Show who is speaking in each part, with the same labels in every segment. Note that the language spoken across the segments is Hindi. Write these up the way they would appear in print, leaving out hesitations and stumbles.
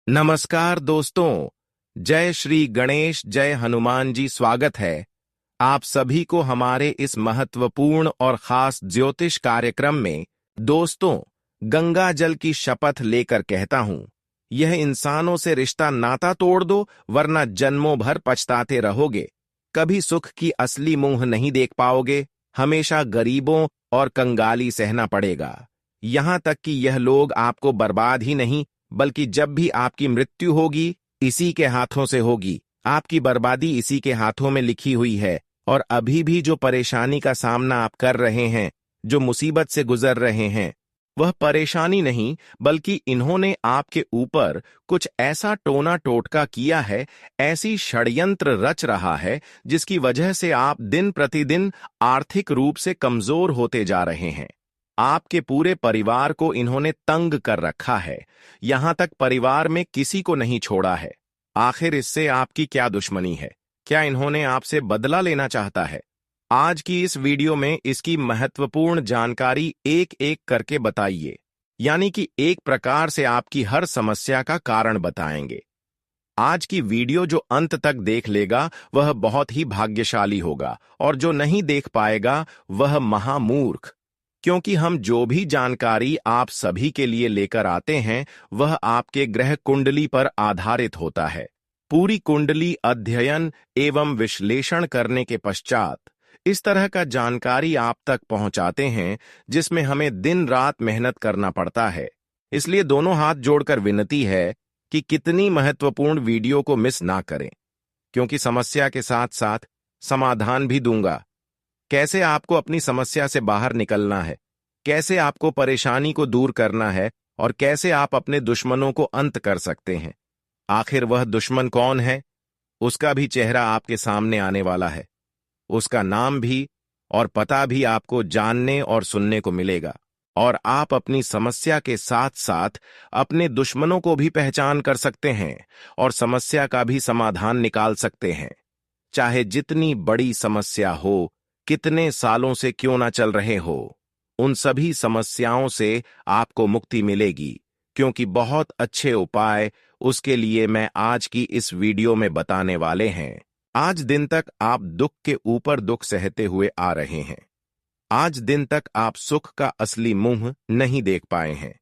Speaker 1: नमस्कार दोस्तों। जय श्री गणेश, जय हनुमान जी। स्वागत है आप सभी को हमारे इस महत्वपूर्ण और खास ज्योतिष कार्यक्रम में। दोस्तों, गंगा जल की शपथ लेकर कहता हूं, यह इंसानों से रिश्ता नाता तोड़ दो, वरना जन्मों भर पछताते रहोगे। कभी सुख की असली मुंह नहीं देख पाओगे, हमेशा गरीबों और कंगाली सहना पड़ेगा। यहां तक कि यह लोग आपको बर्बाद ही नहीं, बल्कि जब भी आपकी मृत्यु होगी, इसी के हाथों से होगी। आपकी बर्बादी इसी के हाथों में लिखी हुई है। और अभी भी जो परेशानी का सामना आप कर रहे हैं, जो मुसीबत से गुजर रहे हैं, वह परेशानी नहीं, बल्कि इन्होंने आपके ऊपर कुछ ऐसा टोना टोटका किया है, ऐसी षड्यंत्र रच रहा है, जिसकी वजह से आप दिन प्रतिदिन आर्थिक रूप से कमजोर होते जा रहे हैं। आपके पूरे परिवार को इन्होंने तंग कर रखा है, यहां तक परिवार में किसी को नहीं छोड़ा है। आखिर इससे आपकी क्या दुश्मनी है? क्या इन्होंने आपसे बदला लेना चाहता है? आज की इस वीडियो में इसकी महत्वपूर्ण जानकारी एक एक करके बताइए, यानी कि एक प्रकार से आपकी हर समस्या का कारण बताएंगे। आज की वीडियो जो अंत तक देख लेगा वह बहुत ही भाग्यशाली होगा, और जो नहीं देख पाएगा वह महामूर्ख। क्योंकि हम जो भी जानकारी आप सभी के लिए लेकर आते हैं, वह आपके ग्रह कुंडली पर आधारित होता है। पूरी कुंडली अध्ययन एवं विश्लेषण करने के पश्चात इस तरह का जानकारी आप तक पहुंचाते हैं, जिसमें हमें दिन रात मेहनत करना पड़ता है। इसलिए दोनों हाथ जोड़कर विनती है कि कितनी महत्वपूर्ण वीडियो को मिस ना करें, क्योंकि समस्या के साथ साथ समाधान भी दूंगा। कैसे आपको अपनी समस्या से बाहर निकलना है, कैसे आपको परेशानी को दूर करना है, और कैसे आप अपने दुश्मनों को अंत कर सकते हैं। आखिर वह दुश्मन कौन है, उसका भी चेहरा आपके सामने आने वाला है। उसका नाम भी और पता भी आपको जानने और सुनने को मिलेगा, और आप अपनी समस्या के साथ साथ अपने दुश्मनों को भी पहचान कर सकते हैं और समस्या का भी समाधान निकाल सकते हैं। चाहे जितनी बड़ी समस्या हो, कितने सालों से क्यों ना चल रहे हो, उन सभी समस्याओं से आपको मुक्ति मिलेगी, क्योंकि बहुत अच्छे उपाय उसके लिए मैं आज की इस वीडियो में बताने वाले हैं। आज दिन तक आप दुख के ऊपर दुख सहते हुए आ रहे हैं। आज दिन तक आप सुख का असली मुंह नहीं देख पाए हैं।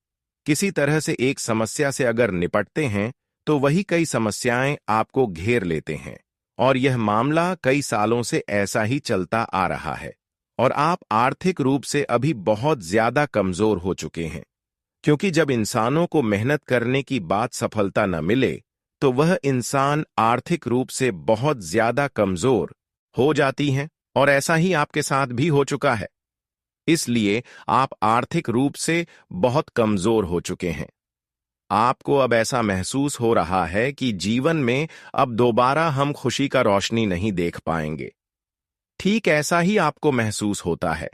Speaker 1: किसी तरह से एक समस्या से अगर निपटते हैं, तो वही कई समस्याएं आपको घेर लेते हैं, और यह मामला कई सालों से ऐसा ही चलता आ रहा है। और आप आर्थिक रूप से अभी बहुत ज्यादा कमजोर हो चुके हैं, क्योंकि जब इंसानों को मेहनत करने की बात सफलता न मिले, तो वह इंसान आर्थिक रूप से बहुत ज्यादा कमजोर हो जाती हैं, और ऐसा ही आपके साथ भी हो चुका है। इसलिए आप आर्थिक रूप से बहुत कमजोर हो चुके हैं। आपको अब ऐसा महसूस हो रहा है कि जीवन में अब दोबारा हम खुशी का रोशनी नहीं देख पाएंगे। ठीक ऐसा ही आपको महसूस होता है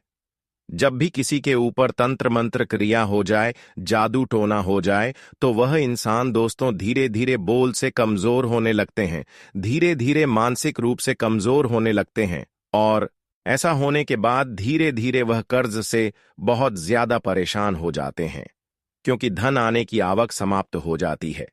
Speaker 1: जब भी किसी के ऊपर तंत्र मंत्र क्रिया हो जाए, जादू टोना हो जाए, तो वह इंसान दोस्तों धीरे धीरे बोल से कमजोर होने लगते हैं, धीरे धीरे मानसिक रूप से कमजोर होने लगते हैं, और ऐसा होने के बाद धीरे धीरे वह कर्ज से बहुत ज्यादा परेशान हो जाते हैं, क्योंकि धन आने की आवक समाप्त हो जाती है।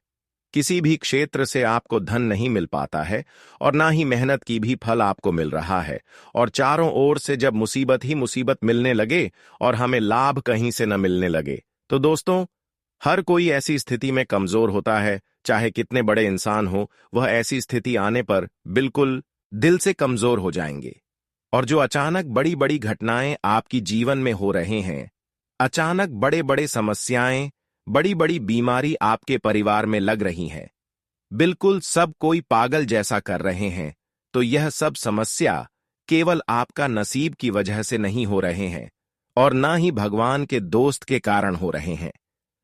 Speaker 1: किसी भी क्षेत्र से आपको धन नहीं मिल पाता है, और ना ही मेहनत की भी फल आपको मिल रहा है, और चारों ओर से जब मुसीबत ही मुसीबत मिलने लगे और हमें लाभ कहीं से न मिलने लगे, तो दोस्तों हर कोई ऐसी स्थिति में कमजोर होता है। चाहे कितने बड़े इंसान हो, वह ऐसी स्थिति आने पर बिल्कुल दिल से कमजोर हो जाएंगे। और जो अचानक बड़ी बड़ी घटनाएं आपकी जीवन में हो रहे हैं, अचानक बड़े बड़े समस्याएं, बड़ी बड़ी बीमारी आपके परिवार में लग रही हैं, बिल्कुल सब कोई पागल जैसा कर रहे हैं, तो यह सब समस्या केवल आपका नसीब की वजह से नहीं हो रहे हैं, और ना ही भगवान के दोस्त के कारण हो रहे हैं,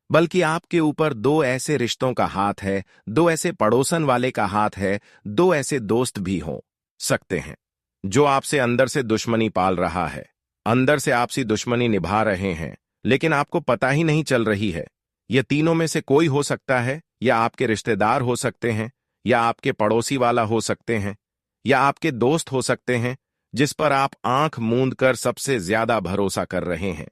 Speaker 1: बल्कि आपके ऊपर दो ऐसे रिश्तों का हाथ है, दो ऐसे पड़ोसन वाले का हाथ है, दो ऐसे दोस्त भी हो सकते हैं जो आपसे अंदर से दुश्मनी पाल रहा है, अंदर से आपसी दुश्मनी निभा रहे हैं, लेकिन आपको पता ही नहीं चल रही है। यह तीनों में से कोई हो सकता है, या आपके रिश्तेदार हो सकते हैं, या आपके पड़ोसी वाला हो सकते हैं, या आपके दोस्त हो सकते हैं, जिस पर आप आंख मूंद कर सबसे ज्यादा भरोसा कर रहे हैं।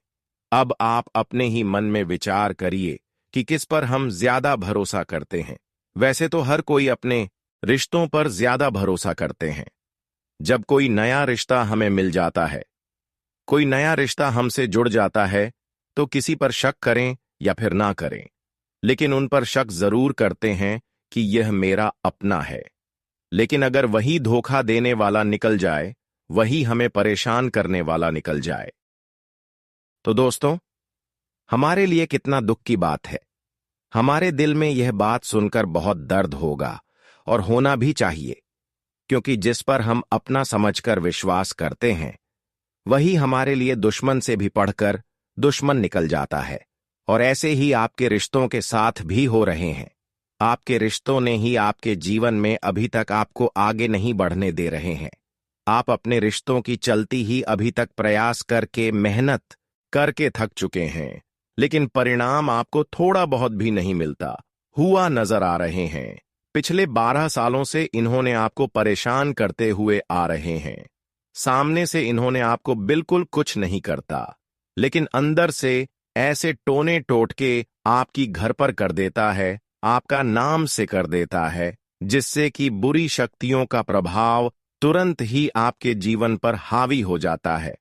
Speaker 1: अब आप अपने ही मन में विचार करिए कि किस पर हम ज्यादा भरोसा करते हैं। वैसे तो हर कोई अपने रिश्तों पर ज्यादा भरोसा करते हैं। जब कोई नया रिश्ता हमें मिल जाता है, कोई नया रिश्ता हमसे जुड़ जाता है, तो किसी पर शक करें या फिर ना करें, लेकिन उन पर शक जरूर करते हैं कि यह मेरा अपना है। लेकिन अगर वही धोखा देने वाला निकल जाए, वही हमें परेशान करने वाला निकल जाए, तो दोस्तों, हमारे लिए कितना दुख की बात है। हमारे दिल में यह बात सुनकर बहुत दर्द होगा, और होना भी चाहिए, क्योंकि जिस पर हम अपना समझकर विश्वास करते हैं, वही हमारे लिए दुश्मन से भी पढ़कर दुश्मन निकल जाता है। और ऐसे ही आपके रिश्तों के साथ भी हो रहे हैं। आपके रिश्तों ने ही आपके जीवन में अभी तक आपको आगे नहीं बढ़ने दे रहे हैं। आप अपने रिश्तों की चलती ही अभी तक प्रयास करके, मेहनत करके थक चुके हैं, लेकिन परिणाम आपको थोड़ा बहुत भी नहीं मिलता हुआ नजर आ रहे हैं। पिछले 12 सालों से इन्होंने आपको परेशान करते हुए आ रहे हैं। सामने से इन्होंने आपको बिल्कुल कुछ नहीं करता, लेकिन अंदर से ऐसे टोने टोटके आपकी घर पर कर देता है, आपका नाम से कर देता है, जिससे कि बुरी शक्तियों का प्रभाव तुरंत ही आपके जीवन पर हावी हो जाता है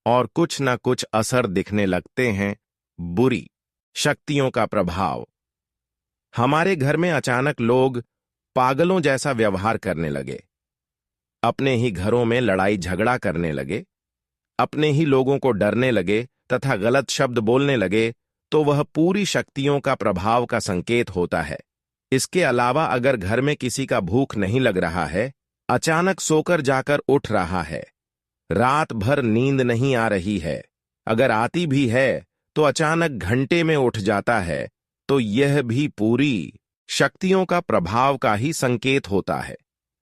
Speaker 1: और कुछ न कुछ असर दिखने लगते हैं। बुरी शक्तियों का प्रभाव। हमारे घर में अचानक लोग पागलों जैसा व्यवहार करने लगे, अपने ही घरों में लड़ाई झगड़ा करने लगे, अपने ही लोगों को डरने लगे तथा गलत शब्द बोलने लगे, तो वह पूरी शक्तियों का प्रभाव का संकेत होता है। इसके अलावा अगर घर में किसी का भूख नहीं लग रहा है, अचानक सोकर जाकर उठ रहा है, रात भर नींद नहीं आ रही है, अगर आती भी है तो अचानक घंटे में उठ जाता है, तो यह भी पूरी शक्तियों का प्रभाव का ही संकेत होता है।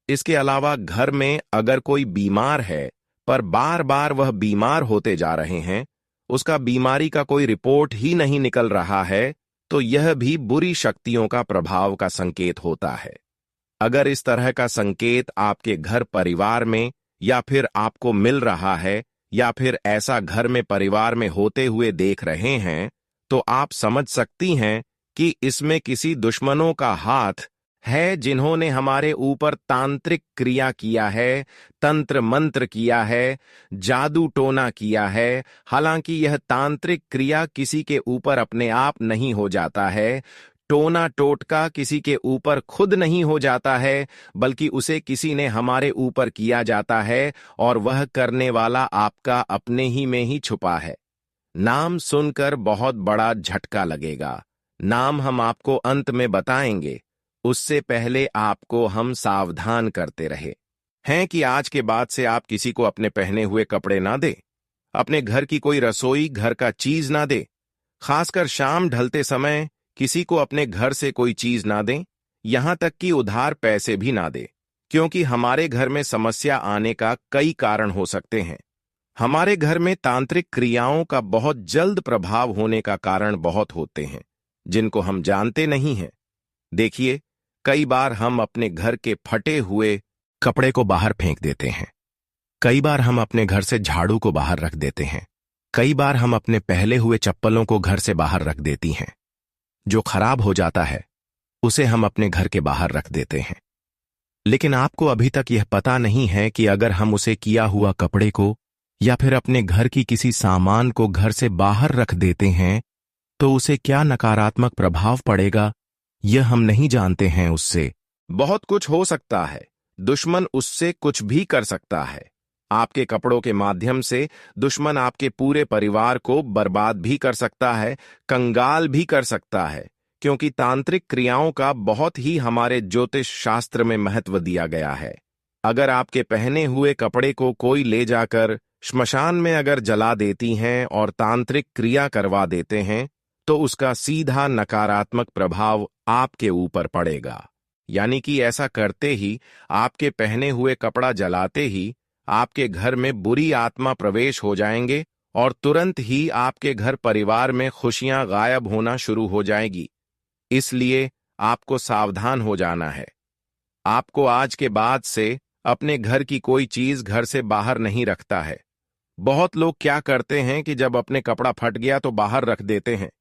Speaker 1: इसके अलावा घर में अगर कोई बीमार है, पर बार बार वह बीमार होते जा रहे हैं, उसका बीमारी का कोई रिपोर्ट ही नहीं निकल रहा है, तो यह भी बुरी शक्तियों का प्रभाव का संकेत होता है। अगर इस तरह का संकेत आपके घर परिवार में या फिर आपको मिल रहा है, या फिर ऐसा घर में परिवार में होते हुए देख रहे हैं, तो आप समझ सकती हैं कि इसमें किसी दुश्मनों का हाथ है, जिन्होंने हमारे ऊपर तांत्रिक क्रिया किया है, तंत्र मंत्र किया है, जादू टोना किया है। हालांकि यह तांत्रिक क्रिया किसी के ऊपर अपने आप नहीं हो जाता है, टोना टोटका किसी के ऊपर खुद नहीं हो जाता है, बल्कि उसे किसी ने हमारे ऊपर किया जाता है, और वह करने वाला आपका अपने ही में ही छुपा है। नाम सुनकर बहुत बड़ा झटका लगेगा। नाम हम आपको अंत में बताएंगे, उससे पहले आपको हम सावधान करते रहे हैं कि आज के बाद से आप किसी को अपने पहने हुए कपड़े ना दें, अपने घर की कोई रसोई, घर का चीज ना दें, खासकर शाम ढलते समय किसी को अपने घर से कोई चीज ना दें, यहां तक कि उधार पैसे भी ना दें, क्योंकि हमारे घर में समस्या आने का कई कारण हो सकते हैं। हमारे घर में तांत्रिक क्रियाओं का बहुत जल्द प्रभाव होने का कारण बहुत होते हैं, जिनको हम जानते नहीं हैं। देखिए, कई बार हम अपने घर के फटे हुए कपड़े को बाहर फेंक देते हैं, कई बार हम अपने घर से झाड़ू को बाहर रख देते हैं, कई बार हम अपने पहले हुए चप्पलों को घर से बाहर रख देती हैं। जो खराब हो जाता है उसे हम अपने घर के बाहर रख देते हैं, लेकिन आपको अभी तक यह पता नहीं है कि अगर हम उसे किया हुआ कपड़े को या फिर अपने घर की किसी सामान को घर से बाहर रख देते हैं, तो उसे क्या नकारात्मक प्रभाव पड़ेगा, यह हम नहीं जानते हैं। उससे बहुत कुछ हो सकता है, दुश्मन उससे कुछ भी कर सकता है। आपके कपड़ों के माध्यम से दुश्मन आपके पूरे परिवार को बर्बाद भी कर सकता है, कंगाल भी कर सकता है, क्योंकि तांत्रिक क्रियाओं का बहुत ही हमारे ज्योतिष शास्त्र में महत्व दिया गया है। अगर आपके पहने हुए कपड़े को कोई ले जाकर श्मशान में अगर जला देती हैं और तांत्रिक क्रिया करवा देते हैं, तो उसका सीधा नकारात्मक प्रभाव आपके ऊपर पड़ेगा। यानी कि ऐसा करते ही, आपके पहने हुए कपड़ा जलाते ही आपके घर में बुरी आत्मा प्रवेश हो जाएंगे और तुरंत ही आपके घर परिवार में खुशियां गायब होना शुरू हो जाएगी। इसलिए आपको सावधान हो जाना है। आपको आज के बाद से अपने घर की कोई चीज घर से बाहर नहीं रखता है। बहुत लोग क्या करते हैं कि जब अपने कपड़ा फट गया तो बाहर रख देते हैं।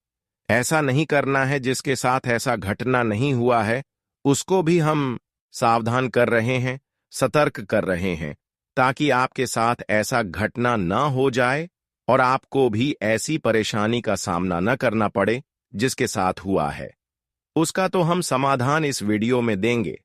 Speaker 1: ऐसा नहीं करना है। जिसके साथ ऐसा घटना नहीं हुआ है उसको भी हम सावधान कर रहे हैं, सतर्क कर रहे हैं, ताकि आपके साथ ऐसा घटना ना हो जाए और आपको भी ऐसी परेशानी का सामना न करना पड़े जिसके साथ हुआ है। उसका तो हम समाधान इस वीडियो में देंगे।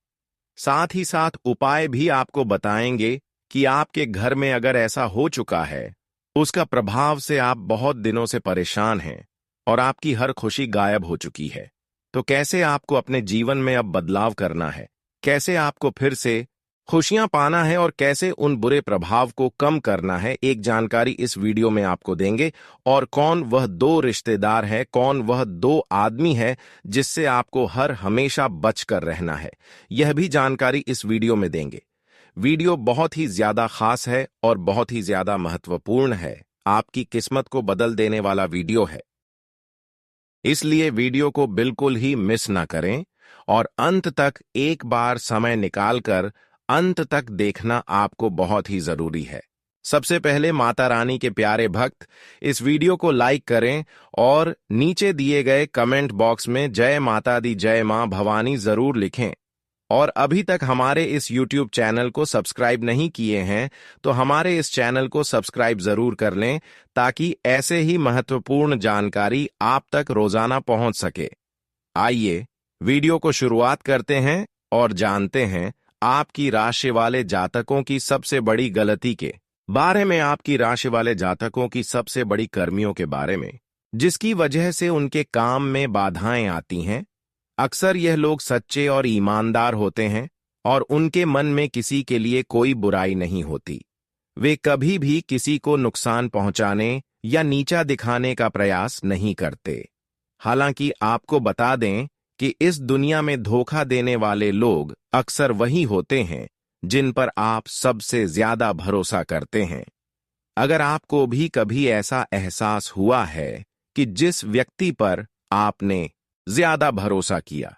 Speaker 1: साथ ही साथ उपाय भी आपको बताएंगे कि आपके घर में अगर ऐसा हो चुका है, उसका प्रभाव से आप बहुत दिनों से परेशान हैं और आपकी हर खुशी गायब हो चुकी है, तो कैसे आपको अपने जीवन में अब बदलाव करना है, कैसे आपको फिर से खुशियां पाना है और कैसे उन बुरे प्रभाव को कम करना है, एक जानकारी इस वीडियो में आपको देंगे। और कौन वह 2 रिश्तेदार है, कौन वह 2 आदमी है जिससे आपको हर हमेशा बचकर रहना है, यह भी जानकारी इस वीडियो में देंगे। वीडियो बहुत ही ज्यादा खास है और बहुत ही ज्यादा महत्वपूर्ण है, आपकी किस्मत को बदल देने वाला वीडियो है, इसलिए वीडियो को बिल्कुल ही मिस ना करें और अंत तक एक बार समय निकालकर अंत तक देखना आपको बहुत ही जरूरी है। सबसे पहले माता रानी के प्यारे भक्त इस वीडियो को लाइक करें और नीचे दिए गए कमेंट बॉक्स में जय माता दी, जय मां भवानी जरूर लिखें। और अभी तक हमारे इस YouTube चैनल को सब्सक्राइब नहीं किए हैं तो हमारे इस चैनल को सब्सक्राइब जरूर कर लें, ताकि ऐसे ही महत्वपूर्ण जानकारी आप तक रोजाना पहुंच सके। आइए वीडियो को शुरुआत करते हैं और जानते हैं आपकी राशि वाले जातकों की सबसे बड़ी गलती के बारे में, आपकी राशि वाले जातकों की सबसे बड़ी कर्मियों के बारे में, जिसकी वजह से उनके काम में बाधाएं आती हैं। अक्सर यह लोग सच्चे और ईमानदार होते हैं और उनके मन में किसी के लिए कोई बुराई नहीं होती। वे कभी भी किसी को नुकसान पहुंचाने या नीचा दिखाने का प्रयास नहीं करते। हालांकि आपको बता दें कि इस दुनिया में धोखा देने वाले लोग अक्सर वही होते हैं जिन पर आप सबसे ज्यादा भरोसा करते हैं। अगर आपको भी कभी ऐसा एहसास हुआ है कि जिस व्यक्ति पर आपने ज्यादा भरोसा किया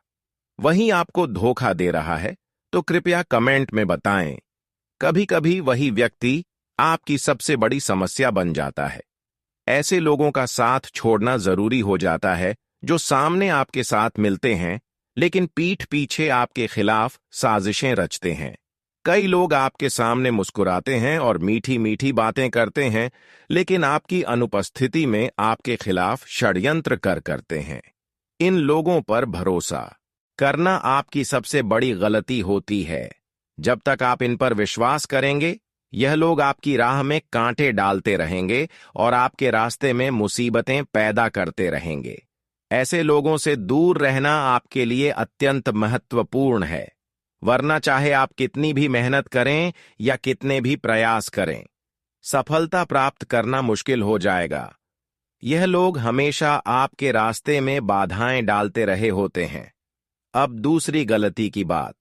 Speaker 1: वही आपको धोखा दे रहा है, तो कृपया कमेंट में बताएं। कभी कभी वही व्यक्ति आपकी सबसे बड़ी समस्या बन जाता है। ऐसे लोगों का साथ छोड़ना जरूरी हो जाता है जो सामने आपके साथ मिलते हैं लेकिन पीठ पीछे आपके खिलाफ साजिशें रचते हैं। कई लोग आपके सामने मुस्कुराते हैं और मीठी मीठी बातें करते हैं, लेकिन आपकी अनुपस्थिति में आपके खिलाफ षड्यंत्र करते हैं। इन लोगों पर भरोसा करना आपकी सबसे बड़ी गलती होती है। जब तक आप इन पर विश्वास करेंगे, यह लोग आपकी राह में कांटे डालते रहेंगे और आपके रास्ते में मुसीबतें पैदा करते रहेंगे। ऐसे लोगों से दूर रहना आपके लिए अत्यंत महत्वपूर्ण है, वरना चाहे आप कितनी भी मेहनत करें या कितने भी प्रयास करें, सफलता प्राप्त करना मुश्किल हो जाएगा। यह लोग हमेशा आपके रास्ते में बाधाएं डालते रहे होते हैं। अब दूसरी गलती की बात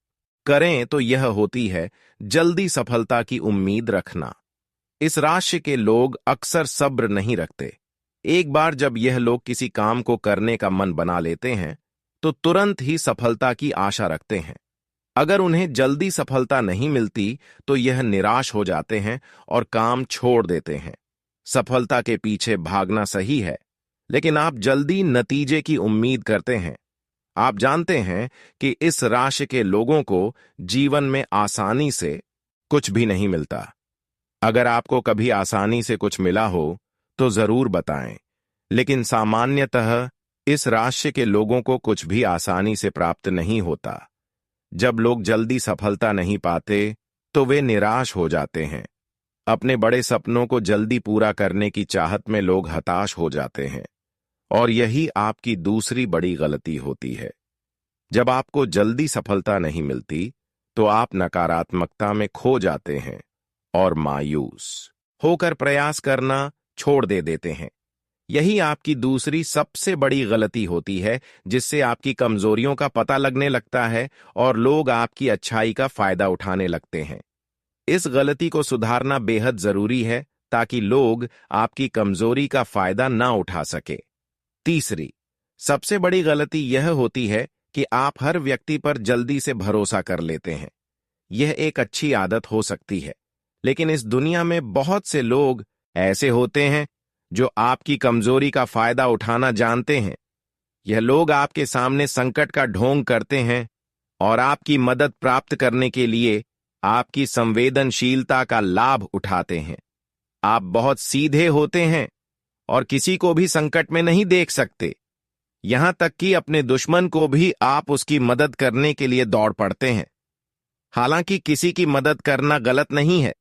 Speaker 1: करें तो यह होती है जल्दी सफलता की उम्मीद रखना। इस राशि के लोग अक्सर सब्र नहीं रखते। एक बार जब यह लोग किसी काम को करने का मन बना लेते हैं तो तुरंत ही सफलता की आशा रखते हैं। अगर उन्हें जल्दी सफलता नहीं मिलती तो यह निराश हो जाते हैं और काम छोड़ देते हैं। सफलता के पीछे भागना सही है, लेकिन आप जल्दी नतीजे की उम्मीद करते हैं। आप जानते हैं कि इस राशि के लोगों को जीवन में आसानी से कुछ भी नहीं मिलता। अगर आपको कभी आसानी से कुछ मिला हो तो जरूर बताएं, लेकिन सामान्यतः इस राशि के लोगों को कुछ भी आसानी से प्राप्त नहीं होता। जब लोग जल्दी सफलता नहीं पाते तो वे निराश हो जाते हैं। अपने बड़े सपनों को जल्दी पूरा करने की चाहत में लोग हताश हो जाते हैं और यही आपकी दूसरी बड़ी गलती होती है। जब आपको जल्दी सफलता नहीं मिलती तो आप नकारात्मकता में खो जाते हैं और मायूस होकर प्रयास करना छोड़ देते हैं। यही आपकी दूसरी सबसे बड़ी गलती होती है, जिससे आपकी कमजोरियों का पता लगने लगता है और लोग आपकी अच्छाई का फायदा उठाने लगते हैं। इस गलती को सुधारना बेहद जरूरी है ताकि लोग आपकी कमजोरी का फायदा ना उठा सके। तीसरी सबसे बड़ी गलती यह होती है कि आप हर व्यक्ति पर जल्दी से भरोसा कर लेते हैं। यह एक अच्छी आदत हो सकती है, लेकिन इस दुनिया में बहुत से लोग ऐसे होते हैं जो आपकी कमजोरी का फायदा उठाना जानते हैं। यह लोग आपके सामने संकट का ढोंग करते हैं, और आपकी मदद प्राप्त करने के लिए आपकी संवेदनशीलता का लाभ उठाते हैं। आप बहुत सीधे होते हैं और किसी को भी संकट में नहीं देख सकते। यहां तक कि अपने दुश्मन को भी आप उसकी मदद करने के लिए दौड़ पड़ते हैं। हालांकि किसी की मदद करना गलत नहीं है,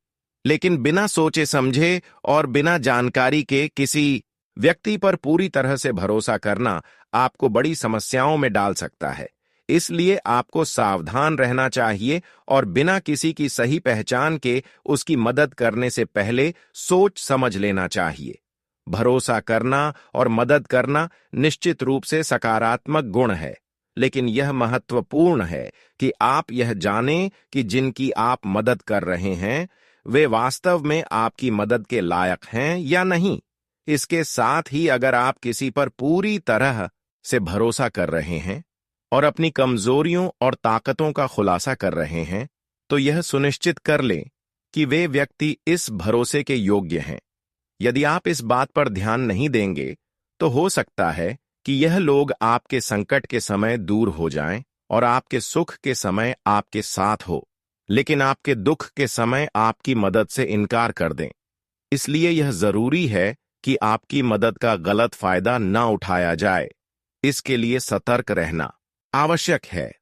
Speaker 1: लेकिन बिना सोचे समझे और बिना जानकारी के किसी व्यक्ति पर पूरी तरह से भरोसा करना आपको बड़ी समस्याओं में डाल सकता है। इसलिए आपको सावधान रहना चाहिए और बिना किसी की सही पहचान के उसकी मदद करने से पहले सोच समझ लेना चाहिए। भरोसा करना और मदद करना निश्चित रूप से सकारात्मक गुण है, लेकिन यह महत्वपूर्ण है कि आप यह जानें कि जिनकी आप मदद कर रहे हैं वे वास्तव में आपकी मदद के लायक हैं या नहीं। इसके साथ ही अगर आप किसी पर पूरी तरह से भरोसा कर रहे हैं और अपनी कमजोरियों और ताकतों का खुलासा कर रहे हैं, तो यह सुनिश्चित कर लें कि वे व्यक्ति इस भरोसे के योग्य हैं। यदि आप इस बात पर ध्यान नहीं देंगे तो हो सकता है कि यह लोग आपके संकट के समय दूर हो जाएं और आपके सुख के समय आपके साथ हो, लेकिन आपके दुख के समय आपकी मदद से इनकार कर दें। इसलिए यह जरूरी है कि आपकी मदद का गलत फायदा न उठाया जाए। इसके लिए सतर्क रहना आवश्यक है।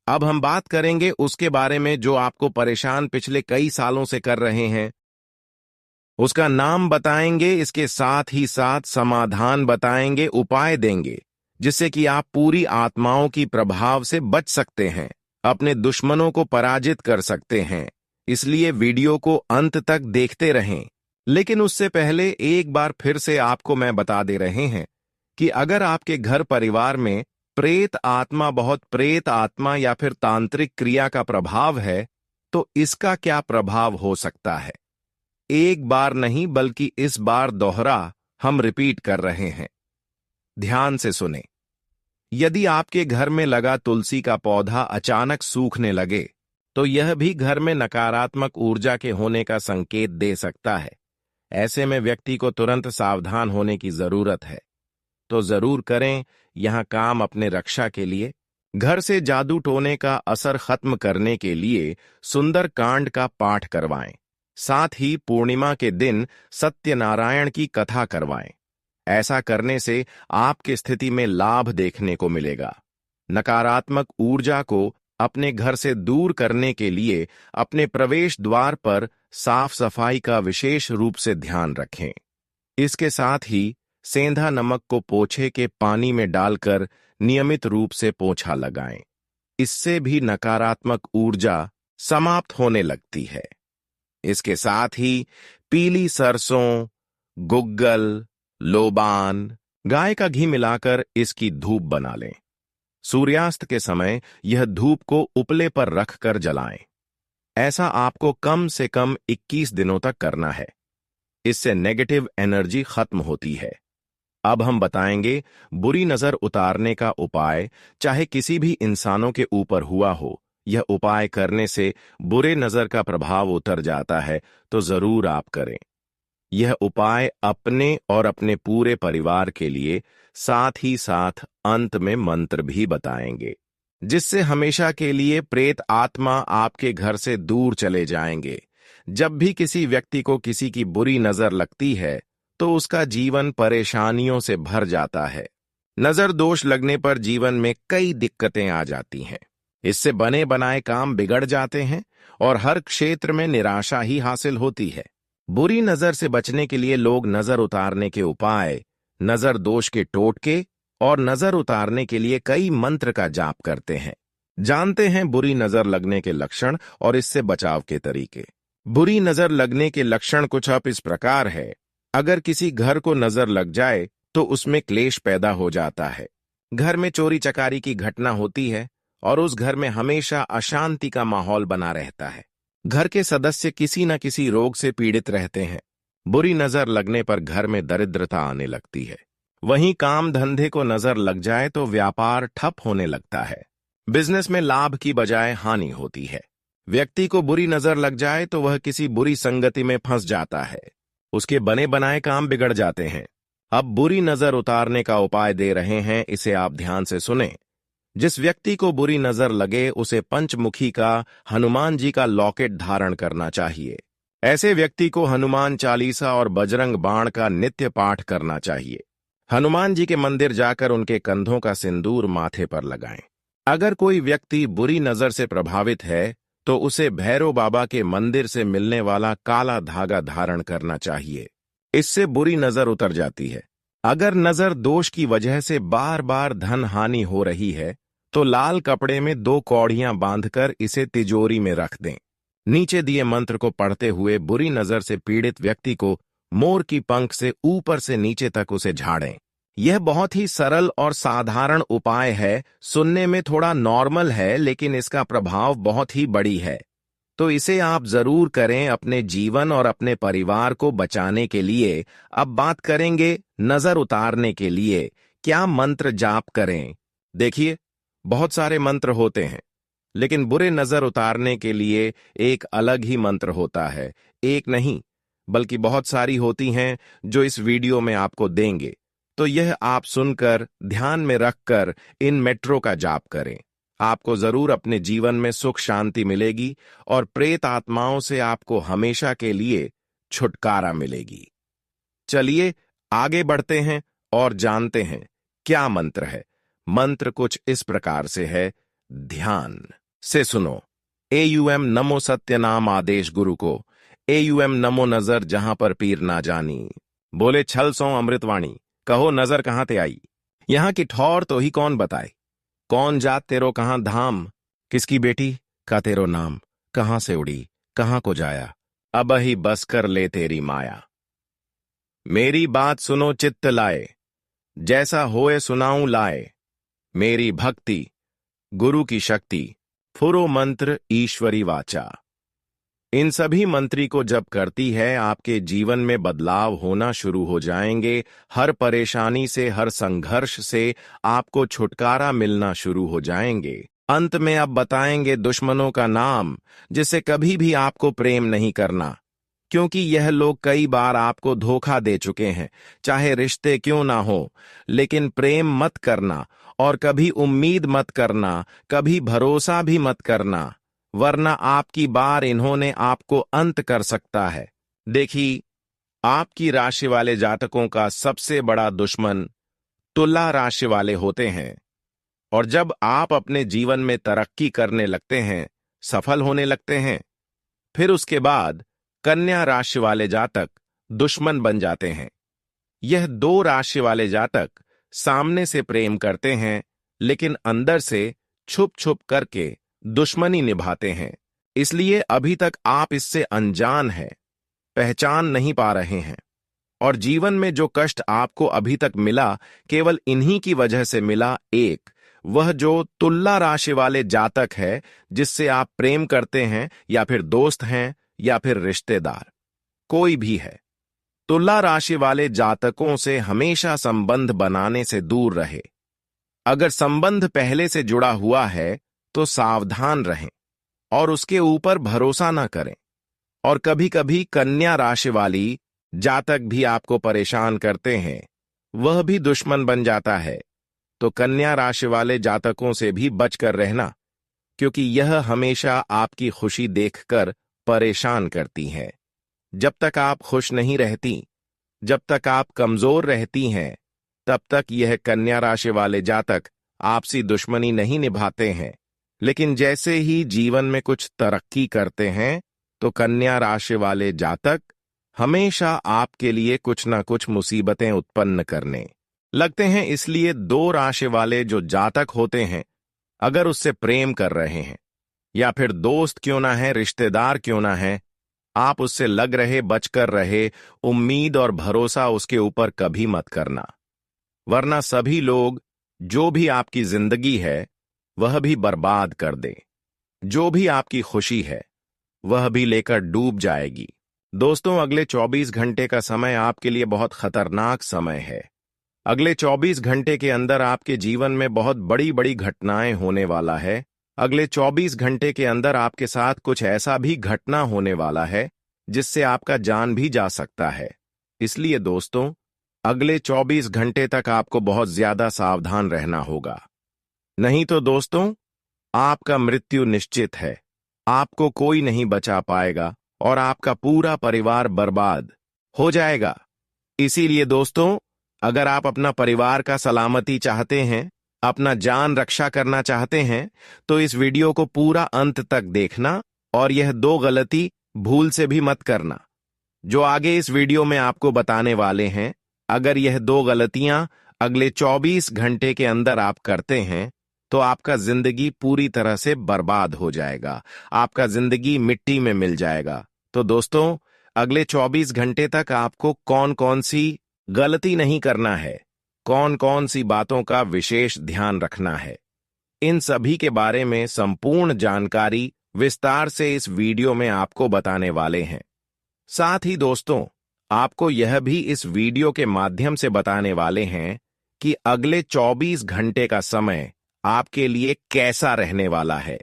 Speaker 1: अब हम बात करेंगे उसके बारे में जो आपको परेशान पिछले कई सालों से कर रहे हैं। उसका नाम बताएंगे, इसके साथ ही साथ समाधान बताएंगे, उपाय देंगे, जिससे कि आप पूरी आत्माओं की प्रभाव से बच सकते हैं, अपने दुश्मनों को पराजित कर सकते हैं। इसलिए वीडियो को अंत तक देखते रहें। लेकिन उससे पहले एक बार फिर से आपको मैं बता दे रहे हैं कि अगर आपके घर परिवार में प्रेत आत्मा, बहुत प्रेत आत्मा या फिर तांत्रिक क्रिया का प्रभाव है, तो इसका क्या प्रभाव हो सकता है। एक बार नहीं बल्कि इस बार दोहरा हम रिपीट कर रहे हैं। ध्यान से सुने। यदि आपके घर में लगा तुलसी का पौधा अचानक सूखने लगे, तो यह भी घर में नकारात्मक ऊर्जा के होने का संकेत दे सकता है। ऐसे में व्यक्ति को तुरंत सावधान होने की जरूरत है। तो जरूर करें यहां काम अपने रक्षा के लिए। घर से जादू टोने का असर खत्म करने के लिए सुंदर कांड का पाठ करवाएं। साथ ही पूर्णिमा के दिन सत्यनारायण की कथा करवाएं। ऐसा करने से आपकी स्थिति में लाभ देखने को मिलेगा। नकारात्मक ऊर्जा को अपने घर से दूर करने के लिए अपने प्रवेश द्वार पर साफ सफाई का विशेष रूप से ध्यान रखें। इसके साथ ही सेंधा नमक को पोछे के पानी में डालकर नियमित रूप से पोछा लगाएं। इससे भी नकारात्मक ऊर्जा समाप्त होने लगती है। इसके साथ ही पीली सरसों, गुग्गल, लोबान, गाय का घी मिलाकर इसकी धूप बना लें। सूर्यास्त के समय यह धूप को उपले पर रखकर जलाएं। ऐसा आपको कम से कम 21 दिनों तक करना है। इससे नेगेटिव एनर्जी खत्म होती है। अब हम बताएंगे बुरी नजर उतारने का उपाय। चाहे किसी भी इंसानों के ऊपर हुआ हो, यह उपाय करने से बुरे नजर का प्रभाव उतर जाता है, तो जरूर आप करें। यह उपाय अपने और अपने पूरे परिवार के लिए, साथ ही साथ अंत में मंत्र भी बताएंगे, जिससे हमेशा के लिए प्रेत आत्मा आपके घर से दूर चले जाएंगे। जब भी किसी व्यक्ति को किसी की बुरी नजर लगती है तो उसका जीवन परेशानियों से भर जाता है। नजर दोष लगने पर जीवन में कई दिक्कतें आ जाती हैं। इससे बने बनाए काम बिगड़ जाते हैं और हर क्षेत्र में निराशा ही हासिल होती है। बुरी नजर से बचने के लिए लोग नजर उतारने के उपाय, नजर दोष के टोटके और नजर उतारने के लिए कई मंत्र का जाप करते हैं। जानते हैं बुरी नजर लगने के लक्षण और इससे बचाव के तरीके। बुरी नजर लगने के लक्षण कुछ अब इस प्रकार है। अगर किसी घर को नजर लग जाए तो उसमें क्लेश पैदा हो जाता है। घर में चोरी चकारी की घटना होती है और उस घर में हमेशा अशांति का माहौल बना रहता है। घर के सदस्य किसी न किसी रोग से पीड़ित रहते हैं। बुरी नजर लगने पर घर में दरिद्रता आने लगती है। वहीं काम धंधे को नजर लग जाए तो व्यापार ठप होने लगता है। बिजनेस में लाभ की बजाय हानि होती है। व्यक्ति को बुरी नजर लग जाए तो वह किसी बुरी संगति में फंस जाता है। उसके बने बनाए काम बिगड़ जाते हैं। अब बुरी नजर उतारने का उपाय दे रहे हैं, इसे आप ध्यान से सुनें। जिस व्यक्ति को बुरी नजर लगे उसे पंचमुखी का हनुमान जी का लॉकेट धारण करना चाहिए। ऐसे व्यक्ति को हनुमान चालीसा और बजरंग बाण का नित्य पाठ करना चाहिए। हनुमान जी के मंदिर जाकर उनके कंधों का सिंदूर माथे पर लगाएं। अगर कोई व्यक्ति बुरी नजर से प्रभावित है तो उसे भैरव बाबा के मंदिर से मिलने वाला काला धागा धारण करना चाहिए। इससे बुरी नजर उतर जाती है। अगर नजर दोष की वजह से बार बार धन हानि हो रही है तो लाल कपड़े में 2 कौड़ियां बांधकर इसे तिजोरी में रख दें। नीचे दिए मंत्र को पढ़ते हुए बुरी नजर से पीड़ित व्यक्ति को मोर की पंख से ऊपर से नीचे तक उसे झाड़ें। यह बहुत ही सरल और साधारण उपाय है। सुनने में थोड़ा नॉर्मल है लेकिन इसका प्रभाव बहुत ही बड़ी है, तो इसे आप जरूर करें अपने जीवन और अपने परिवार को बचाने के लिए। अब बात करेंगे नजर उतारने के लिए क्या मंत्र जाप करें। देखिए, बहुत सारे मंत्र होते हैं लेकिन बुरे नजर उतारने के लिए एक अलग ही मंत्र होता है। एक नहीं बल्कि बहुत सारी होती हैं जो इस वीडियो में आपको देंगे, तो यह आप सुनकर ध्यान में रखकर इन मेट्रो का जाप करें। आपको जरूर अपने जीवन में सुख शांति मिलेगी और प्रेत आत्माओं से आपको हमेशा के लिए छुटकारा मिलेगी। चलिए आगे बढ़ते हैं और जानते हैं क्या मंत्र है। मंत्र कुछ इस प्रकार से है, ध्यान से सुनो। एयुएम नमो सत्यनाम आदेश गुरु को, एयुएम नमो नजर जहां पर पीर ना जानी। बोले छल सो अमृतवाणी, कहो नजर कहां ते आई। यहां की ठौर तो ही कौन बताए। कौन जात तेरो कहां धाम, किसकी बेटी का तेरो नाम। कहां से उड़ी कहां को जाया, अब ही बस कर ले तेरी माया। मेरी बात सुनो चित्त लाए, जैसा होए सुनाऊं लाए। मेरी भक्ति गुरु की शक्ति, फुरो मंत्र ईश्वरी वाचा। इन सभी मंत्री को जब करती है आपके जीवन में बदलाव होना शुरू हो जाएंगे। हर परेशानी से, हर संघर्ष से आपको छुटकारा मिलना शुरू हो जाएंगे। अंत में अब बताएंगे दुश्मनों का नाम जिससे कभी भी आपको प्रेम नहीं करना, क्योंकि यह लोग कई बार आपको धोखा दे चुके हैं। चाहे रिश्ते क्यों ना हो, लेकिन प्रेम मत करना और कभी उम्मीद मत करना, कभी भरोसा भी मत करना, वरना आपकी बार इन्होंने आपको अंत कर सकता है। देखिए, आपकी राशि वाले जातकों का सबसे बड़ा दुश्मन तुला राशि वाले होते हैं। और जब आप अपने जीवन में तरक्की करने लगते हैं, सफल होने लगते हैं, फिर उसके बाद कन्या राशि वाले जातक दुश्मन बन जाते हैं। यह 2 राशि वाले जातक सामने से प्रेम करते हैं लेकिन अंदर से छुप छुप करके दुश्मनी निभाते हैं। इसलिए अभी तक आप इससे अनजान हैं, पहचान नहीं पा रहे हैं। और जीवन में जो कष्ट आपको अभी तक मिला केवल इन्हीं की वजह से मिला। एक, वह जो तुला राशि वाले जातक है जिससे आप प्रेम करते हैं, या फिर दोस्त हैं, या फिर रिश्तेदार, कोई भी है। तुला राशि वाले जातकों से हमेशा संबंध बनाने से दूर रहे। अगर संबंध पहले से जुड़ा हुआ है तो सावधान रहें और उसके ऊपर भरोसा न करें। और कभी कभी कन्या राशि वाली जातक भी आपको परेशान करते हैं, वह भी दुश्मन बन जाता है। तो कन्या राशि वाले जातकों से भी बचकर रहना, क्योंकि यह हमेशा आपकी खुशी देखकर परेशान करती हैं। जब तक आप खुश नहीं रहती, जब तक आप कमजोर रहती हैं, तब तक यह कन्या राशि वाले जातक आपसी दुश्मनी नहीं निभाते हैं। लेकिन जैसे ही जीवन में कुछ तरक्की करते हैं तो कन्या राशि वाले जातक हमेशा आपके लिए कुछ ना कुछ मुसीबतें उत्पन्न करने लगते हैं। इसलिए 2 राशि वाले जो जातक होते हैं, अगर उससे प्रेम कर रहे हैं, या फिर दोस्त क्यों ना है, रिश्तेदार क्यों ना है, आप उससे लग रहे, बचकर रहे। उम्मीद और भरोसा उसके ऊपर कभी मत करना, वरना सभी लोग जो भी आपकी जिंदगी है वह भी बर्बाद कर दे। जो भी आपकी खुशी है वह भी लेकर डूब जाएगी। दोस्तों, अगले 24 घंटे का समय आपके लिए बहुत खतरनाक समय है। अगले 24 घंटे के अंदर आपके जीवन में बहुत बड़ी बड़ी घटनाएं होने वाला है। अगले 24 घंटे के अंदर आपके साथ कुछ ऐसा भी घटना होने वाला है जिससे आपका जान भी जा सकता है। इसलिए दोस्तों, अगले 24 घंटे तक आपको बहुत ज्यादा सावधान रहना होगा। नहीं तो दोस्तों, आपका मृत्यु निश्चित है। आपको कोई नहीं बचा पाएगा और आपका पूरा परिवार बर्बाद हो जाएगा। इसीलिए दोस्तों, अगर आप अपना परिवार का सलामती चाहते हैं, अपना जान रक्षा करना चाहते हैं, तो इस वीडियो को पूरा अंत तक देखना और यह 2 गलती भूल से भी मत करना जो आगे इस वीडियो में आपको बताने वाले हैं। अगर यह 2 गलतियां अगले 24 घंटे के अंदर आप करते हैं तो आपका जिंदगी पूरी तरह से बर्बाद हो जाएगा, आपका जिंदगी मिट्टी में मिल जाएगा। तो दोस्तों, अगले 24 घंटे तक आपको कौन कौन सी गलती नहीं करना है, कौन कौन सी बातों का विशेष ध्यान रखना है, इन सभी के बारे में संपूर्ण जानकारी विस्तार से इस वीडियो में आपको बताने वाले हैं। साथ ही दोस्तों, आपको यह भी इस वीडियो के माध्यम से बताने वाले हैं कि अगले 24 घंटे का समय आपके लिए कैसा रहने वाला है।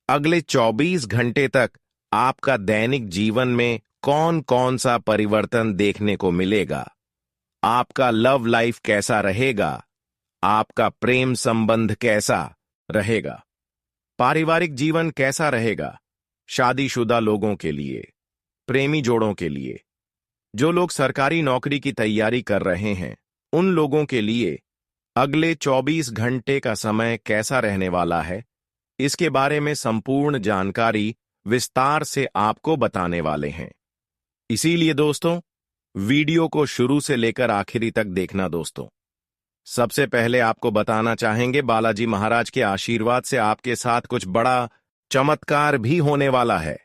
Speaker 1: अगले 24 घंटे तक आपका दैनिक जीवन में कौन कौन सा परिवर्तन देखने को मिलेगा, आपका लव लाइफ कैसा रहेगा, आपका प्रेम संबंध कैसा रहेगा, पारिवारिक जीवन कैसा रहेगा, शादीशुदा लोगों के लिए, प्रेमी जोड़ों के लिए, जो लोग सरकारी नौकरी की तैयारी कर रहे हैं, उन लोगों के लिए अगले 24 घंटे का समय कैसा रहने वाला है, इसके बारे में संपूर्ण जानकारी विस्तार से आपको बताने वाले हैं। इसीलिए दोस्तों, वीडियो को शुरू से लेकर आखिरी तक देखना। दोस्तों, सबसे पहले आपको बताना चाहेंगे, बालाजी महाराज के आशीर्वाद से आपके साथ कुछ बड़ा चमत्कार भी होने वाला है।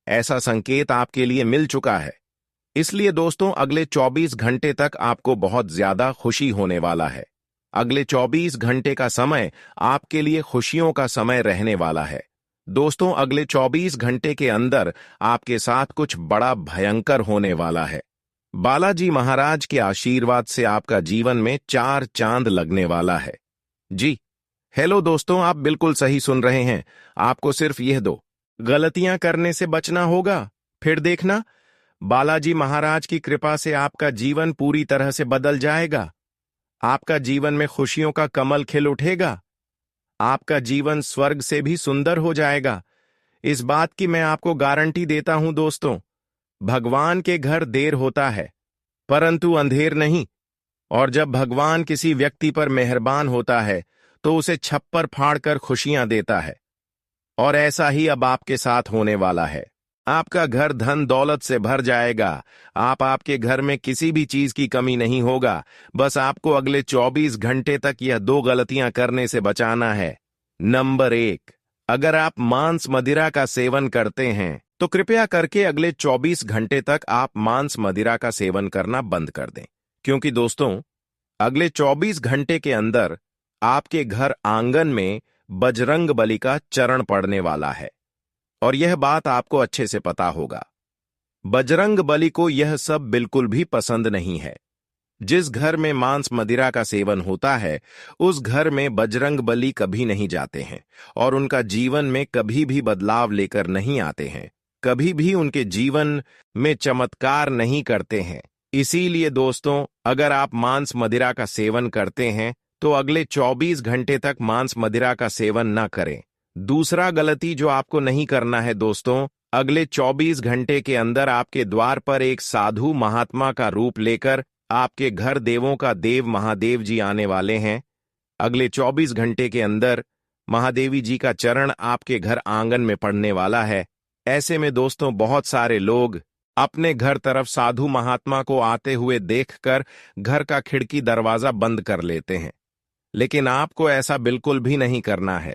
Speaker 1: ऐसा संकेत आपके लिए मिल चुका है। इसलिए दोस्तों, अगले 24 घंटे तक आपको बहुत ज्यादा खुशी होने वाला है। अगले 24 घंटे का समय आपके लिए खुशियों का समय रहने वाला है। दोस्तों, अगले 24 घंटे के अंदर आपके साथ कुछ बड़ा भयंकर होने वाला है। बालाजी महाराज के आशीर्वाद से आपका जीवन में 4 चांद लगने वाला है। जी हेलो दोस्तों, आप बिल्कुल सही सुन रहे हैं। आपको सिर्फ यह 2 गलतियां करने से बचना होगा। फिर देखना, बालाजी महाराज की कृपा से आपका जीवन पूरी तरह से बदल जाएगा। आपका जीवन में खुशियों का कमल खिल उठेगा। आपका जीवन स्वर्ग से भी सुंदर हो जाएगा। इस बात की मैं आपको गारंटी देता हूं दोस्तों। भगवान के घर देर होता है परंतु अंधेर नहीं। और जब भगवान किसी व्यक्ति पर मेहरबान होता है तो उसे छप्पर फाड़कर खुशियां देता है। और ऐसा ही अब आपके साथ होने वाला है। आपका घर धन दौलत से भर जाएगा। आपके घर में किसी भी चीज की कमी नहीं होगा। बस आपको अगले 24 घंटे तक यह 2 गलतियां करने से बचाना है। नंबर 1, अगर आप मांस मदिरा का सेवन करते हैं तो कृपया करके अगले 24 घंटे तक आप मांस मदिरा का सेवन करना बंद कर दें। क्योंकि दोस्तों, अगले 24 घंटे के अंदर आपके घर आंगन में बजरंग बली का चरण पड़ने वाला है। और यह बात आपको अच्छे से पता होगा। बजरंग बली को यह सब बिल्कुल भी पसंद नहीं है। जिस घर में मांस मदिरा का सेवन होता है, उस घर में बजरंग बली कभी नहीं जाते हैं और उनका जीवन में कभी भी बदलाव लेकर नहीं आते हैं, कभी भी उनके जीवन में चमत्कार नहीं करते हैं। इसीलिए दोस्तों, अगर आप मांस मदिरा का सेवन करते हैं तो अगले 24 घंटे तक मांस मदिरा का सेवन न करें। दूसरा गलती जो आपको नहीं करना है दोस्तों, अगले 24 घंटे के अंदर आपके द्वार पर एक साधु महात्मा का रूप लेकर आपके घर देवों का देव महादेव जी आने वाले हैं। अगले 24 घंटे के अंदर महादेवी जी का चरण आपके घर आंगन में पड़ने वाला है। ऐसे में दोस्तों, बहुत सारे लोग अपने घर तरफ साधु महात्मा को आते हुए देखकर घर का खिड़की दरवाजा बंद कर लेते हैं। लेकिन आपको ऐसा बिल्कुल भी नहीं करना है।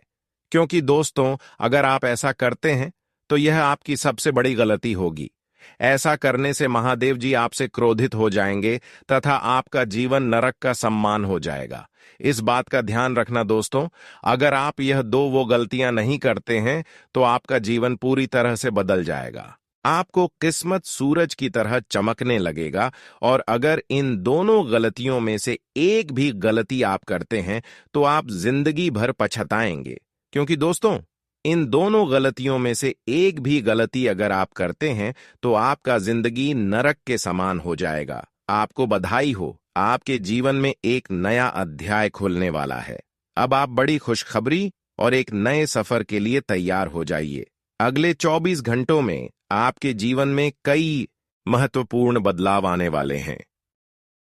Speaker 1: क्योंकि दोस्तों, अगर आप ऐसा करते हैं तो यह आपकी सबसे बड़ी गलती होगी। ऐसा करने से महादेव जी आपसे क्रोधित हो जाएंगे तथा आपका जीवन नरक का सम्मान हो जाएगा। इस बात का ध्यान रखना दोस्तों। अगर आप यह 2 वो गलतियां नहीं करते हैं तो आपका जीवन पूरी तरह से बदल जाएगा। आपको किस्मत सूरज की तरह चमकने लगेगा। और अगर इन दोनों गलतियों में से एक भी गलती आप करते हैं तो आप जिंदगी भर पछताएंगे। क्योंकि दोस्तों, इन दोनों गलतियों में से एक भी गलती अगर आप करते हैं तो आपका जिंदगी नरक के समान हो जाएगा। आपको बधाई हो, आपके जीवन में एक नया अध्याय खुलने वाला है। अब आप बड़ी खुशखबरी और एक नए सफर के लिए तैयार हो जाइए। अगले 24 घंटों में आपके जीवन में कई महत्वपूर्ण बदलाव आने वाले हैं।